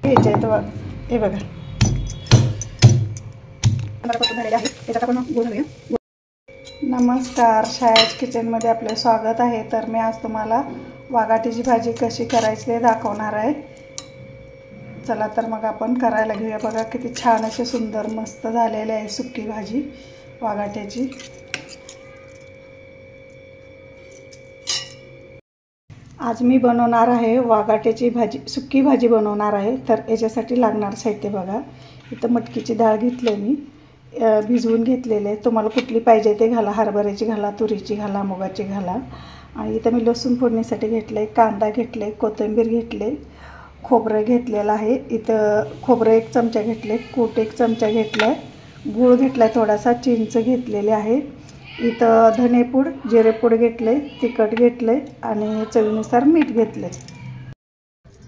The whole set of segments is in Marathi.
घ्यायचे आहेत. हे बघा परतून झालेले आहे. त्याच्यात आपण गूळ घालूया. नमस्कार, छायाज किचनमध्ये आपले स्वागत आहे. तर मी आज तुम्हाला वाघाटीची भाजी कशी करायची ते दाखवणार आहे. चला तर मग आपण करायला घेऊया. बघा किती छान अशी सुंदर मस्त झालेली आहे सुकी भाजी वाघाट्याची. आज मी बनवणार आहे वाघाट्याची भाजी, सुकी भाजी बनवणार आहे. तर याच्यासाठी लागणार साहित्य बघा. इथं मटकीची डाळ घेतली मी, भिजवून घेतलेले आहे. तुम्हाला कुठली पाहिजे ते घाला, हरभऱ्याची घाला, तुरीची घाला, मुगाची घाला. आणि इथं मी लसूण फोडणीसाठी घेतलं आहे, कांदा घेतले, कोथिंबीर घेतले, खोबरं घेतलेलं आहे. इथं खोबरं 1 चमचा घेतले, कूट 1 चमचा घेतला आहे, गूळ घेतला आहे, थोडासा चिंच घेतलेले आहे. इथं धनेपूड, जिरेपूड घेतले, तिखट घेतले आणि चवीनुसार मीठ घेतले.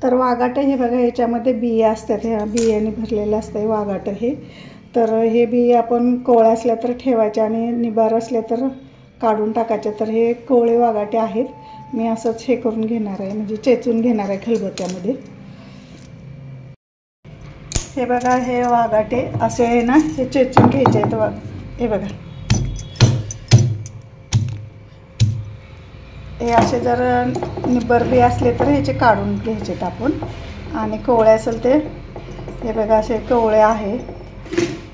तर वाघाटं हे बघा, याच्यामध्ये बिया असतात, ह्या बियाने भरलेलं असतं वाघाटं हे. तर हे बिया आपण कोवळ्या असल्या तर ठेवायच्या आणि निबार असल्या तर काढून टाकायच्या. तर हे कोवळे वाघाटे आहेत. मी असंच हे करून घेणार आहे, म्हणजे चेचून घेणार आहे खलबत्त्यामध्ये. हे बघा, हे वाघाटे असे आहे ना, हे चेचून घ्यायचे आहेत. हे बघा, हे असे जर निब्बर बी असले तर ह्याचे काढून घ्यायचे आपण. आणि कोवळे असेल ते हे बघा असे कोवळे आहे.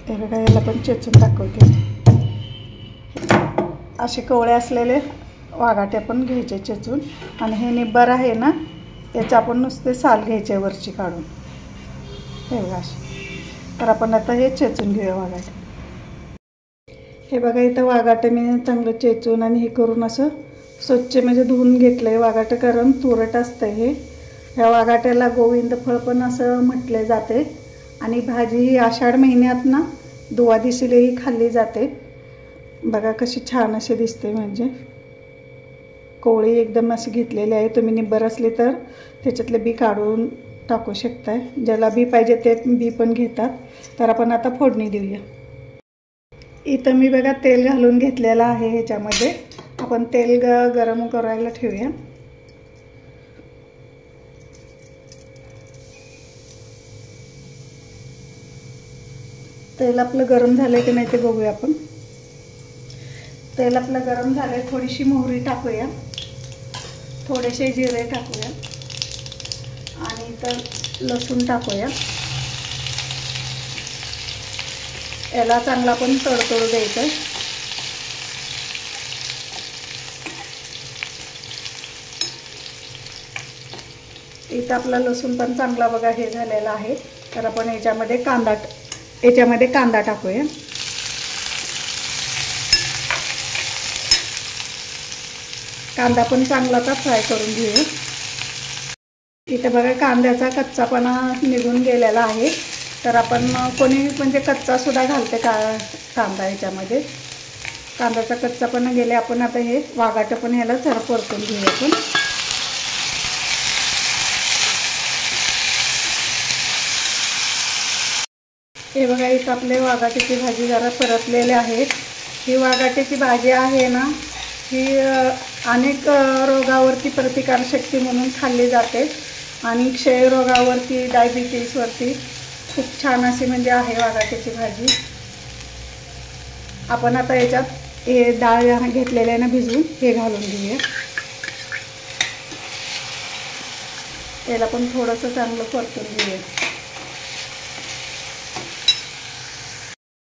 हे बघा, याला पण चेचून दाखवते. असे कोवळे असलेले वाघाटे आपण घ्यायचे चेचून. आणि हे निब्बर आहे ना, याचे आपण नुसते साल घ्यायचे वरची काढून. हे बघा असे. तर आपण आता हे चेचून घेऊया वाघाटे. हे बघा, इथं वाघाटे मी चांगलं चेचून आणि हे करून असं स्वच्छ म्हणजे धुवून घेतलं आहे वाघाटं, कारण तुरट असतं हे. ह्या वाघाट्याला गोविंद फळ पण असं म्हटले जाते. आणि भाजी ही आषाढ महिन्यात ना दुवादशीलाही खाल्ली जाते. बघा कशी छान अशी दिसते, म्हणजे कोवळी एकदम अशी घेतलेली आहे. तुम्ही निब्बर असली तर त्याच्यातले बी काढून टाकू शकताय. ज्याला बी पाहिजे ते बी पण घेतात. तर आपण आता फोडणी देऊया. इथं मी बघा तेल घालून घेतलेलं आहे. ह्याच्यामध्ये आपण तेल गरम करायला ठेवूया. तेल आपलं गरम झालं की नाही ते बघूया आपण. तेल आपलं गरम झालंय. थोडीशी मोहरी टाकूया, थोडेसे जिरे टाकूया आणि इथं लसूण टाकूया. याला चांगला पण तडतडू द्यायचं. इथं आपला लसूण पण चांगला बघा हे झालेला आहे. तर आपण याच्यामध्ये कांदा टाकूया. कांदा पण चांगला आता फ्राय करून घेऊया. इथं बघा कांद्याचा कच्चापणा निघून गेलेला आहे. तर आपण कोणी म्हणजे कच्चा सुद्धा घालते कांदा याच्यामध्ये. कांद्याचा कच्चापणा गेले. आपण आता हे वाघाटं पण ह्याला जरा परतून घेऊया आपण. हे बघा, इथं आपले वाघाट्याची भाजी जरा परतलेली आहे. ही वाघाट्याची भाजी आहे ना, ही अनेक रोगावरती प्रतिकारशक्ती म्हणून खाल्ली जाते. आणि क्षयरोगावरती, डायबिटीसवरती खूप छान अशी म्हणजे आहे वाघाट्याची भाजी. आपण आता याच्यात हे डाळ घेतलेले आहे ना भिजवून, हे घालून घेऊया. याला पण थोडंसं चांगलं परतून घेऊया.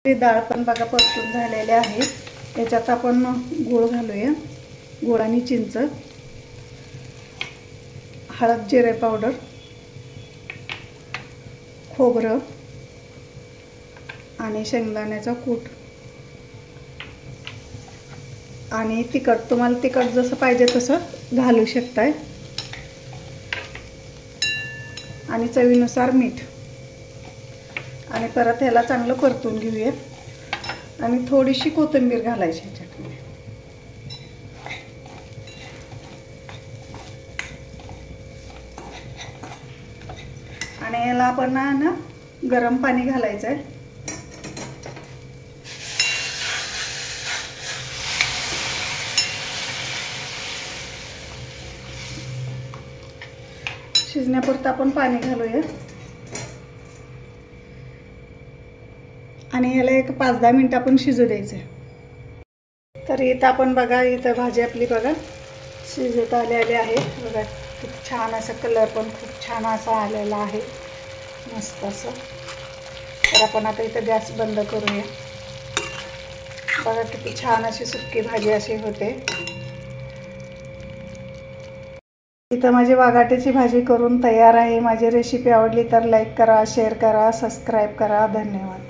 डाळ पण बघा परतून झालेले आहे. याच्यात आपण गूळ घालूया, गूळ आणि चिंच, हळद, जिरे पावडर, खोबरं आणि शेंगदाण्याचा कूट आणि तिखट. तुम्हाला तिखट जसं पाहिजे तसं घालू शकताय. आणि चवीनुसार मीठ. आणि परत ह्याला चांगलं परतून घेऊया. आणि थोडीशी कोथिंबीर घालायची ह्याच्यात. आणि याला आपण ना गरम पाणी घालायचं आहे. शिजण्यापुरतं आपण पाणी घालूया. आणि याला एक 5-10 मिनटं आपण शिजू द्यायचं. तर इथं आपण बघा, इथं भाजी आपली बघा शिजत आलेली आहे बघा. खूप छान असं कलर पण खूप छान असा आलेला आहे, मस्त असं. तर आपण आता इथं गॅस बंद करूया. बघा किती छान अशी सुक्की भाजी अशी होते. इथं माझी वाघाट्याची भाजी करून तयार आहे. माझी रेसिपी आवडली तर लाईक करा, शेअर करा, सबस्क्राईब करा. धन्यवाद.